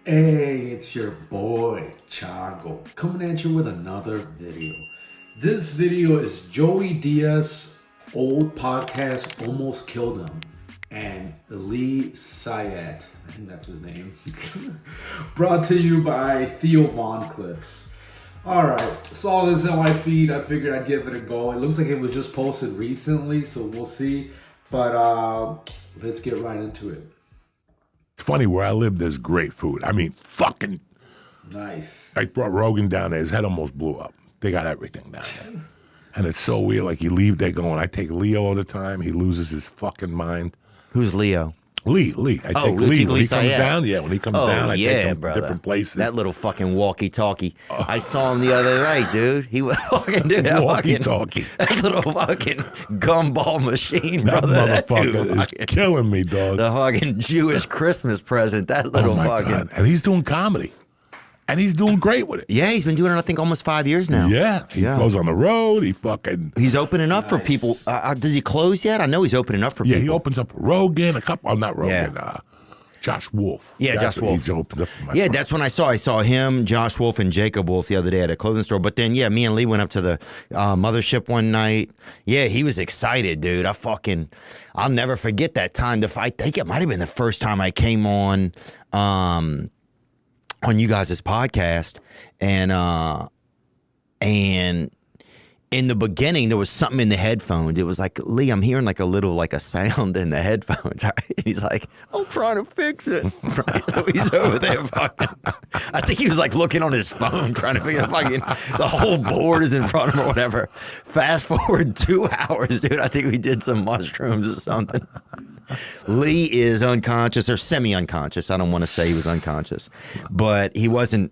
Hey, it's your boy, Chago, coming at you with another video. This video is Joey Diaz old podcast Almost Killed Him and Syatt, I think that's his name, brought to you by Theo Clips. Alright, saw this on my feed, I figured I'd give it a go. It looks like it was just posted recently, so we'll see. But let's get right into it. It's funny, where I live, there's great food. I mean, fucking Nice. I brought Rogan down there. His head almost blew up. They got everything down there. And it's so weird. Like, you leave there going, I take Leo all the time. He loses his fucking mind. Who's Leo? Lee. I take Lee. When he comes down, when he comes down, I take him brother. different places. That little fucking walkie-talkie. I saw him the other night, dude. He was fucking, dude, that Walkie-talkie. That little fucking gumball machine, That brother. That dude motherfucker is fucking, killing me, dog. the fucking Jewish Christmas present. That little Oh my fucking. God. And he's doing comedy. And he's doing great with it. Yeah, he's been doing it, I think, almost 5 years now. Yeah. He goes on the road. He fucking... He's opening up for Nice. people. Does he close yet? I know he's opening up for Yeah, people. he opens up Rogan, a couple... Oh, not Rogan. Josh Wolf. Yeah, That's Josh what Wolf. He opens up for my Yeah, friend. that's when I saw him, Josh Wolf, and Jacob Wolf the other day at a clothing store. But then, yeah, me and Lee went up to the mothership one night. Yeah, he was excited, dude. I'll never forget that time. I think it might have been the first time I came on you guys' podcast, and in the beginning, there was something in the headphones. It was like, Lee, I'm hearing like a sound in the headphones. Right? And he's like, I'm trying to fix it. Right? So he's over there fucking, I think he was like looking on his phone trying to figure fucking, the whole board is in front of him or whatever. Fast forward 2 hours, dude. I think we did some mushrooms or something. Lee is unconscious or semi-unconscious. I don't want to say he was unconscious, but he wasn't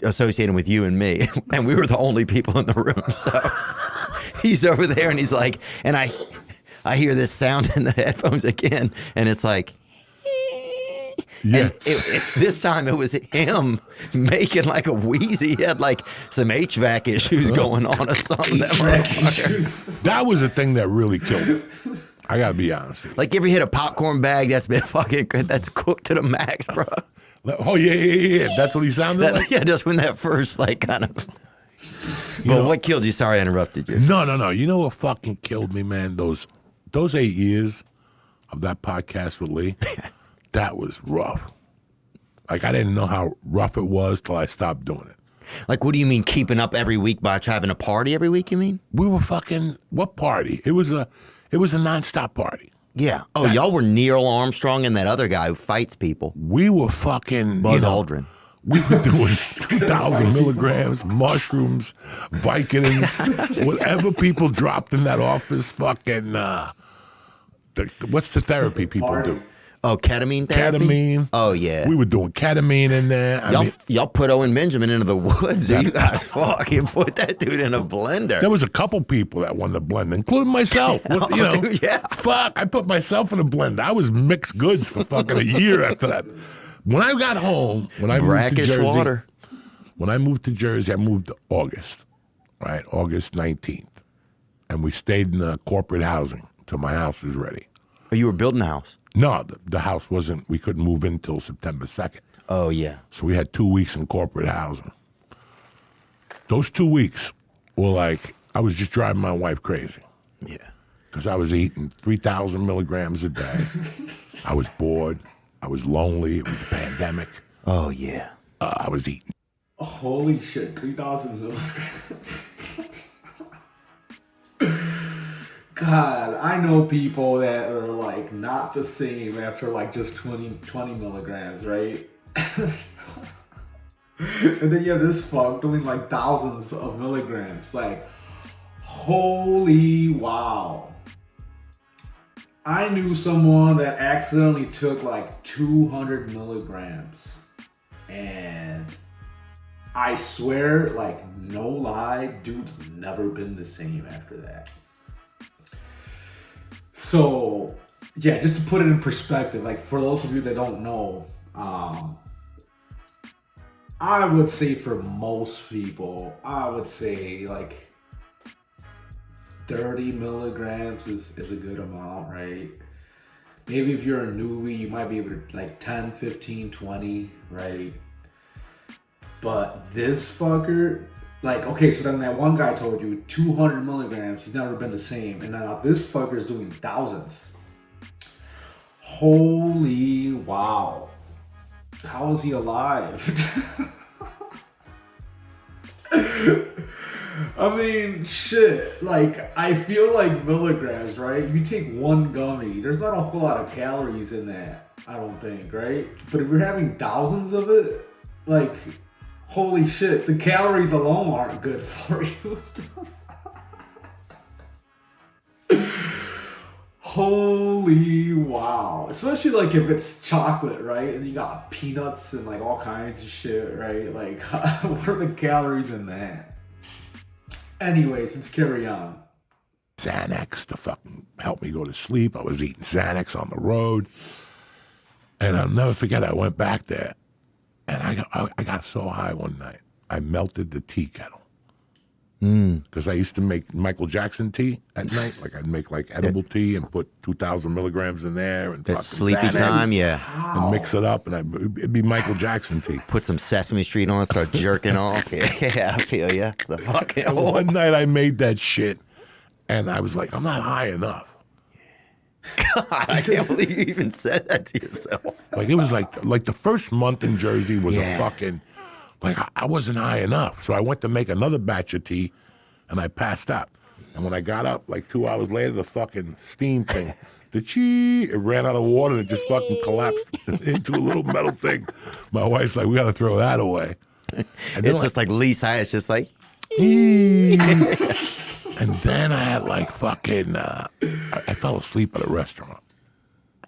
associated with you and me, and we were the only people in the room. So he's over there, and he's like, and I hear this sound in the headphones again, and it's like, Yeah. and this time it was him making like a wheezy. He had like some HVAC issues going on or something. That motherfucker. That was the thing that really killed me. I gotta be honest with you. Like, you ever hit a popcorn bag that's been fucking that's cooked to the max, bro? Oh, yeah. That's what he sounded like? Yeah, just when that first like kind of. You But know- what killed you? Sorry, I interrupted you. No. You know what fucking killed me, man? Those 8 years of that podcast with Lee, that was rough. Like, I didn't know how rough it was till I stopped doing it. Like, what do you mean keeping up every week by having a party every week? You mean? We were fucking, what party? It was a nonstop party. Yeah. Oh, y'all were Neil Armstrong and that other guy who fights people. We were fucking Buzz Aldrin. We were doing 2,000 milligrams, mushrooms, Vicodins, whatever people dropped in that office. Fucking, what's the therapy people do? Oh, ketamine therapy? Ketamine. Oh, yeah. We were doing ketamine in there. Y'all put Owen Benjamin into the woods, dude. You guys fucking put that dude in a blender. There was a couple people that wanted to blend, including myself. Dude, yeah. Fuck, I put myself in a blend. I was mixed goods for fucking a year after that. When I got home, when I moved to Brackish Jersey, water. when I moved to Jersey, I moved to August, right? August 19th. And we stayed in the corporate housing till my house was ready. Oh, you were building a house? No, the house wasn't, we couldn't move in till September 2nd. Oh, yeah. So we had 2 weeks in corporate housing. Those 2 weeks were like, I was just driving my wife crazy. Yeah. Because I was eating 3,000 milligrams a day. I was bored. I was lonely. It was a pandemic. Oh, yeah. I was eating. Holy shit, 3,000 milligrams. God, I know people that are like not the same after like just 20 milligrams, right? And then you have this fuck doing like thousands of milligrams. Like, holy wow. I knew someone that accidentally took like 200 milligrams. And I swear, like, no lie, dude's never been the same after that. So, yeah, just to put it in perspective, like, for those of you that don't know, I would say for most people, I would say, like, 30 milligrams is a good amount, right? Maybe if you're a newbie, you might be able to like 10, 15, 20, right? But this fucker, like, okay, so then that one guy told you 200 milligrams, he's never been the same. And now this fucker's doing thousands. Holy wow. How is he alive? I mean, shit. Like, I feel like milligrams, right? You take one gummy, there's not a whole lot of calories in that, I don't think, right? But if you're having thousands of it, like, holy shit, the calories alone aren't good for you. Holy wow. Especially like if it's chocolate, right? And you got peanuts and like all kinds of shit, right? Like, what are the calories in that? Anyways, let's carry on. Xanax to fucking help me go to sleep. I was eating Xanax on the road. And I'll never forget, I went back there and I got so high one night. I melted the tea kettle. Because I used to make Michael Jackson tea at night. Like I'd make like edible tea and put 2,000 milligrams in there. And That sleepy Xanax time, yeah. And mix it up and it'd be Michael Jackson tea. Put some Sesame Street on, start jerking off. Yeah, I feel ya. The fucking And one night I made that shit and I was like, I'm not high enough. God, I can't believe you even said that to yourself. Like it was like the first month in Jersey was Yeah. a fucking, like I wasn't high enough. So I went to make another batch of tea and I passed out. And when I got up like 2 hours later, the fucking steam thing, it ran out of water and it just fucking collapsed into a little metal thing. My wife's like, we got to throw that away. And then It's just like Lisa, it's just like, and then I had like fucking, I fell asleep at a restaurant.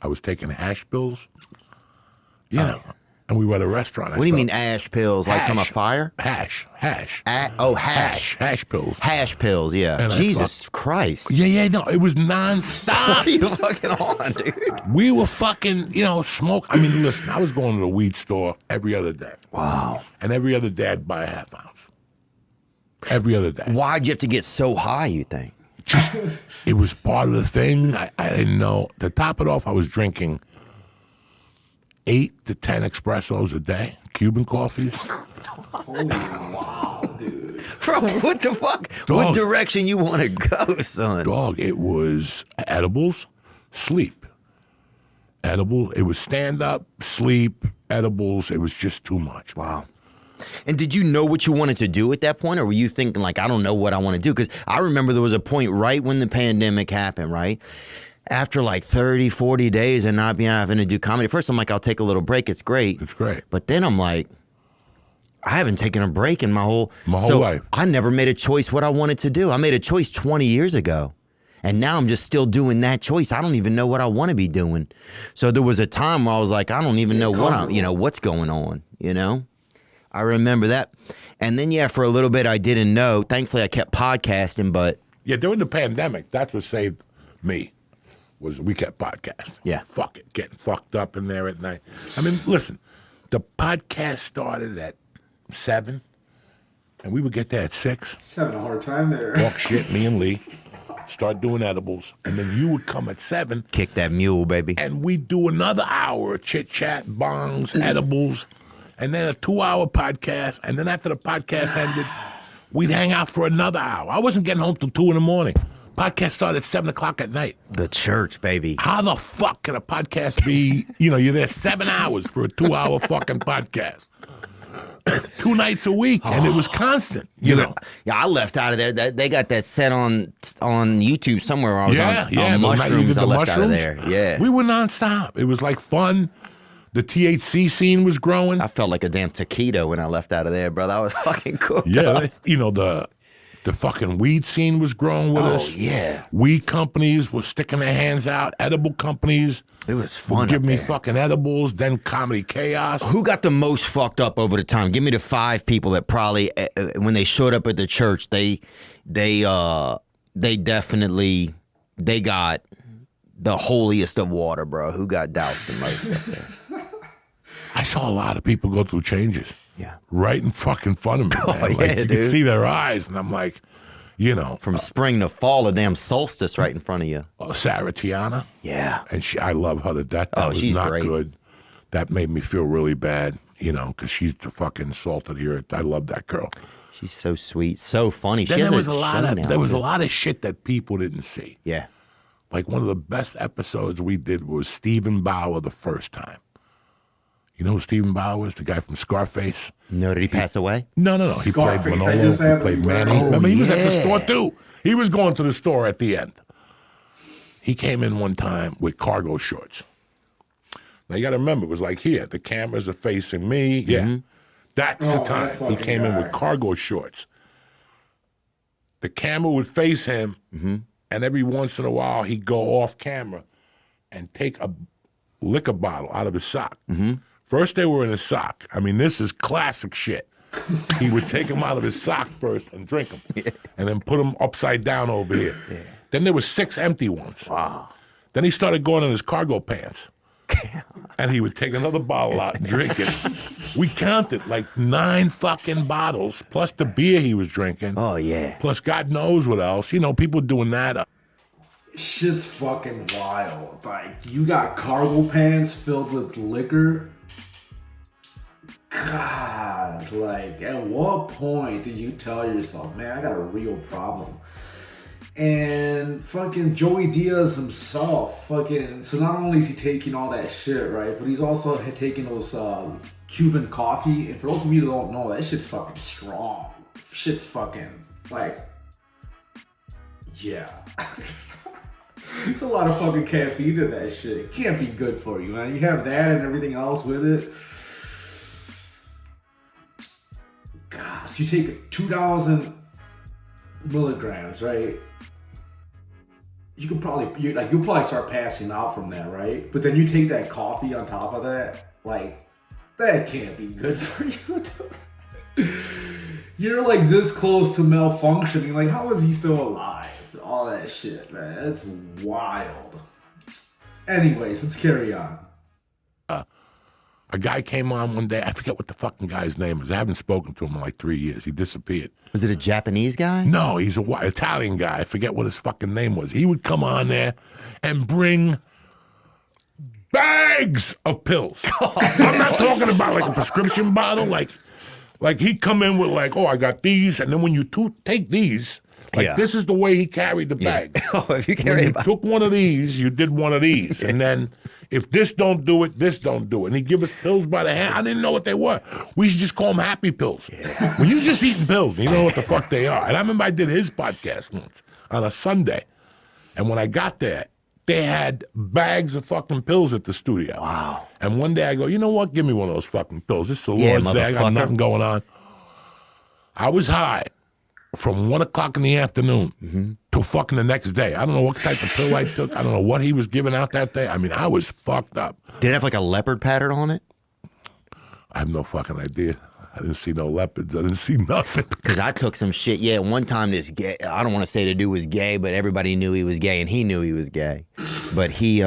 I was taking hash pills, you know, and we were at a restaurant. what do you mean ash pills? Like from a Hash. fire? Hash. Hash. Hash pills. Hash pills, yeah. And I Jesus Christ. Yeah, no, it was What nonstop. are you fucking on, dude? We were fucking, smoke. I mean, listen, I was going to the weed store every other day. Wow. And every other day I'd buy a half ounce. Every other day. Why'd you have to get so high, you think? Just, it was part of the thing. I didn't know. To top it off, I was drinking 8 to 10 espressos a day, Cuban coffees. Holy wow, dude. Bro, what the fuck? Dog. What direction you want to go, son? Dog, it was edibles, sleep. Edible, it was stand up, sleep, edibles. It was just too much. Wow. And did you know what you wanted to do at that point? Or were you thinking like, I don't know what I want to do? Because I remember there was a point right when the pandemic happened, right? After like 30, 40 days and not being having to do comedy. First, I'm like, I'll take a little break. It's great. It's great. But then I'm like, I haven't taken a break in my whole life. I never made a choice what I wanted to do. I made a choice 20 years ago. And now I'm just still doing that choice. I don't even know what I want to be doing. So there was a time where I was like, I don't even know what's going on, I remember that. And then, yeah, for a little bit, I didn't know. Thankfully, I kept podcasting, but Yeah, during the pandemic, that's what saved me, was we kept podcasting. Yeah. Fuck it, getting fucked up in there at night. I mean, listen, the podcast started at 7, and we would get there at 6. Just having a hard time there. Talk shit, me and Lee, start doing edibles, and then you would come at 7, kick that mule, baby. and we'd do another hour of chit-chat, bongs, edibles, and then a 2-hour podcast, and then after the podcast ended, we'd hang out for another hour. I wasn't getting home till 2 in the morning. Podcast started at 7 o'clock at night. The church, baby. How the fuck can a podcast be, you're there 7 hours for a 2-hour fucking podcast? 2 nights a week, and it was constant, Yeah, I left out of there. They got that set on YouTube somewhere. Where I was on the night you mushrooms. did I the left out of mushrooms, there. Yeah. We were nonstop. It was like fun. The THC scene was growing. I felt like a damn taquito when I left out of there, brother. I was fucking cooked Yeah, up. the fucking weed scene was growing with us. Oh, yeah. Weed companies were sticking their hands out. Edible companies It was fun. would give up me there. fucking edibles. Then Comedy Chaos. Who got the most fucked up over the time? Give me the 5 people that probably, when they showed up at the church, they definitely got the holiest of water, bro. Who got doused the most up there? I saw a lot of people go through changes. Yeah. Right in fucking front of me. Man. yeah, Like, you dude. could see their eyes, and I'm like, You know, From spring to fall, a damn solstice right in front of you. Sarah Tiana. Yeah. And I love her to death. That was she's not great. good. That made me feel really bad, you know, because she's the fucking salt of the earth. I love that girl. She's so sweet, so funny. Then She has there was a a lot show of now, there was too. a lot of shit that people didn't see. Yeah. Like one of the best episodes we did was Stephen Bauer the first time. You know who Stephen Bauer was? The guy from Scarface. No, did he pass away? No. He played Scarface, I Manolo. just He happened played to be Manny. wearing- Remember, he was at the yeah. store too. He was going to the store at the end. He came in one time with cargo shorts. Now you got to remember, it was like here. The cameras are facing me. Yeah, that's the Oh, time that he fucking came in guy. with cargo shorts. The camera would face him, and every once in a while he'd go off camera and take a liquor bottle out of his sock. First they were in his sock. I mean, this is classic shit. He would take them out of his sock first and drink them, and then put them upside down over here. Then there were 6 empty ones. Wow. Then he started going in his cargo pants. And he would take another bottle out and drink it. We counted like 9 fucking bottles, plus the beer he was drinking. Oh, yeah. Plus God knows what else. You know, people doing that. Shit's fucking wild. Like, you got cargo pants filled with liquor. God, like, at what point do you tell yourself, man, I got a real problem? And fucking Joey Diaz himself, fucking, so not only is he taking all that shit, right, but he's also taking those Cuban coffee. And for those of you that don't know, that shit's fucking strong. Shit's fucking, like, yeah. It's a lot of fucking caffeine in that shit. It can't be good for you, man. You have that and everything else with it. God, so you take 2,000 milligrams, right? You could probably, you'll probably start passing out from that, right? But then you take that coffee on top of that, like, that can't be good for you. You're like this close to malfunctioning. Like, how is he still alive? All that shit, man. That's wild. Anyways, let's carry on. A guy came on one day. I forget what the fucking guy's name is. I haven't spoken to him in like 3 years. He disappeared. Was it a Japanese guy? No, he's a Italian guy. I forget what his fucking name was. He would come on there and bring bags of pills. I'm not talking about like a prescription bottle. Like he'd come in with like, oh, I got these. And then when you take these, like Yeah. this is the way he carried the bag. Oh, if you When carry you about. took one of these, you did one of these. And then if this don't do it, this don't do it. And he'd give us pills by the hand. I didn't know what they were. We should just call them happy pills. When you just eating pills, you know what the fuck they are. And I remember I did his podcast once on a Sunday. And when I got there, they had bags of fucking pills at the studio. Wow. And one day I go, you know what? Give me one of those fucking pills. It's the Yeah, Lord's Day. I got motherfucker. nothing going on. I was high from 1 o'clock in the afternoon till fucking the next day. I don't know what type of pill I took. I don't know what he was giving out that day. I mean, I was fucked up. Did it have like a leopard pattern on it? I have no fucking idea. I didn't see no leopards. I didn't see nothing. Because I took some shit. Yeah, one time this gay, I don't want to say the dude was gay, but everybody knew he was gay and he knew he was gay. But he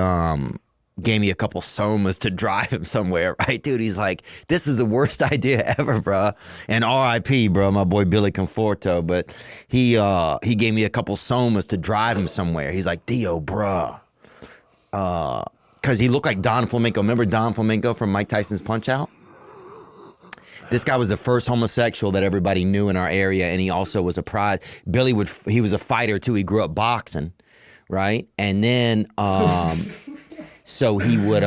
gave me a couple somas to drive him somewhere, right? Dude, he's like, this is the worst idea ever, bro. And R.I.P., bro, my boy Billy Conforto. But he gave me a couple somas to drive him somewhere. He's like, Theo, bro. Because he looked like Don Flamenco. Remember Don Flamenco from Mike Tyson's Punch-Out? This guy was the first homosexual that everybody knew in our area, and he also was a prize. He was a fighter too. He grew up boxing, right? And then, so he would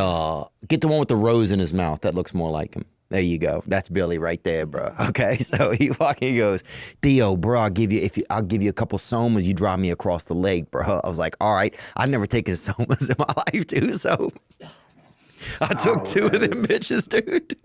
get the one with the rose in his mouth. That looks more like him. There you go. That's Billy right there, bro. Okay, so he fucking goes, Theo, bro, I'll give you a couple somas. You drive me across the lake, bro. I was like, all right. I've never taken somas in my life, too, so I took 2 of them bitches, dude.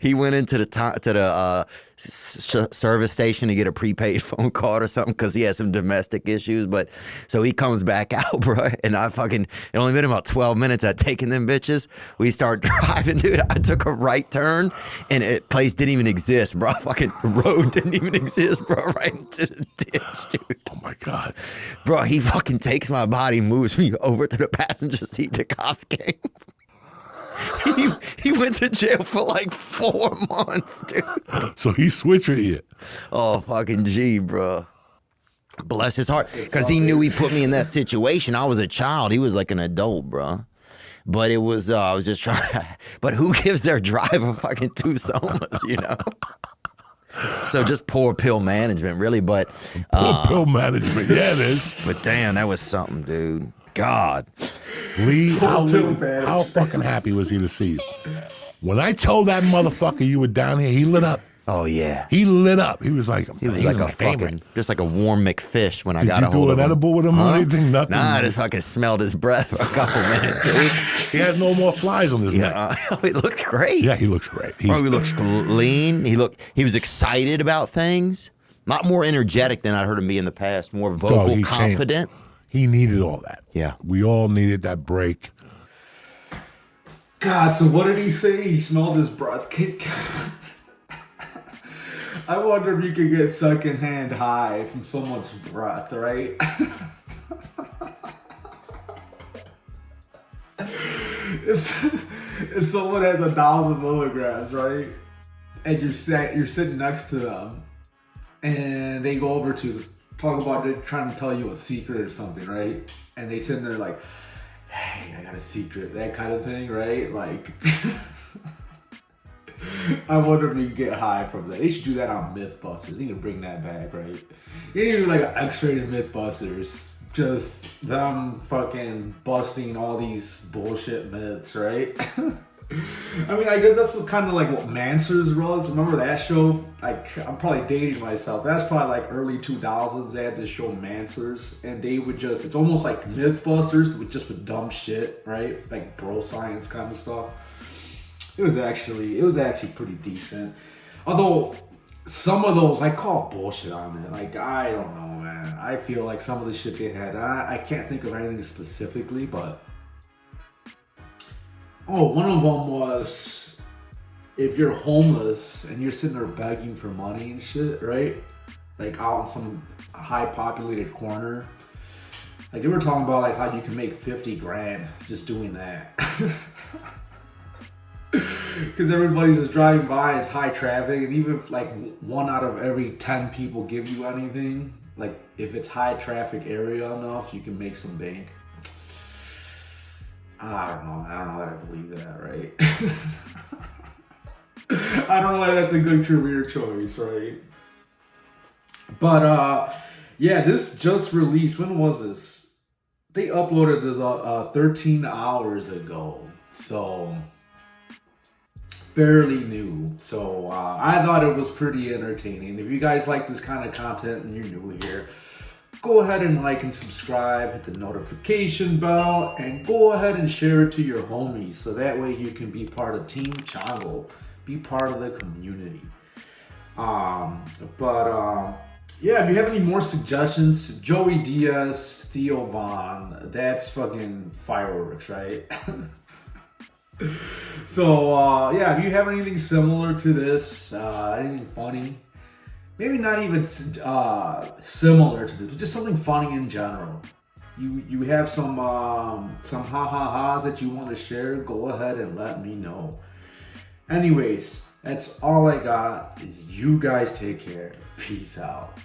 He went into the service station to get a prepaid phone card or something because he had some domestic issues. But so he comes back out, bro, and it only been about 12 minutes I'd taken them bitches. We start driving, dude. I took a right turn, and it place didn't even exist, bro. Fucking road didn't even exist, bro. Right into the ditch, dude. Oh my God. Bro, he fucking takes my body, moves me over to the passenger seat. The cops came. He went to jail for like 4 months, dude. So he switched with you. Oh, fucking G, bro. Bless his heart, because he knew he put me in that situation. I was a child. He was like an adult, bro. But it was, I was just trying. But who gives their driver fucking 2 somas, you know? So just poor pill management, really. But Poor pill management. Yeah, it is. But damn, that was something, dude. God. Lee, how pill fucking happy was he to see you? When I told that motherfucker you were down here, he lit up. Oh yeah. He lit up. He was like, He was like a fucking, just like a warm McFish when I got a Did you hold do of an him. edible with him or anything? Nothing. Nah, I just fucking smelled his breath for a couple minutes. Dude. He had no more flies on his neck. Yeah, he looked great. Yeah, he looks great. Bro, he looks lean. He was excited about things. Not more energetic than I heard him be in the past. More vocal, he confident. He needed all that. Yeah. We all needed that break. God, so what did he say? He smelled his breath. I wonder if you could get secondhand high from someone's breath, right? if someone has 1,000 milligrams, right, and you're sitting next to them, and they go over to talk about it, trying to tell you a secret or something, right? And they sit there like, "Hey, I got a secret," that kind of thing, right? Like. I wonder if you can get high from that. They should do that on Mythbusters. They need to bring that back, right? You need to do like an X-rated Mythbusters. Just them fucking busting all these bullshit myths, right? I mean, I guess that's kind of like what Mansers was. Remember that show? Like, I'm probably dating myself. That's probably like early 2000s. They had this show Mansers, and they would just, it's almost like Mythbusters, but just with dumb shit, right? Like bro science kind of stuff. It was actually pretty decent. Although some of those I call bullshit on it. Like, I don't know, man. I feel like some of the shit they had, I can't think of anything specifically, but one of them was if you're homeless and you're sitting there begging for money and shit, right? Like out in some high populated corner. Like they were talking about like how you can make 50 grand just doing that. Because everybody's just driving by, it's high traffic, and even if like 1 out of every 10 people give you anything, like if it's high traffic area enough, you can make some bank. I don't know that I believe that, right? I don't know if that's a good career choice, right? But yeah, this just released. When was this? They uploaded this 13 hours ago, so fairly new. So I thought it was pretty entertaining. If you guys like this kind of content and you're new here, go ahead and like and subscribe, hit the notification bell, and go ahead and share it to your homies so that way you can be part of Team Chongo, be part of the community. Yeah, if you have any more suggestions, Joey Diaz, Theo Vaughn, that's fucking fireworks, right? So, yeah, if you have anything similar to this, anything funny, maybe not even similar to this, but just something funny in general. You have some ha-ha-has that you want to share, go ahead and let me know. Anyways, that's all I got. You guys take care. Peace out.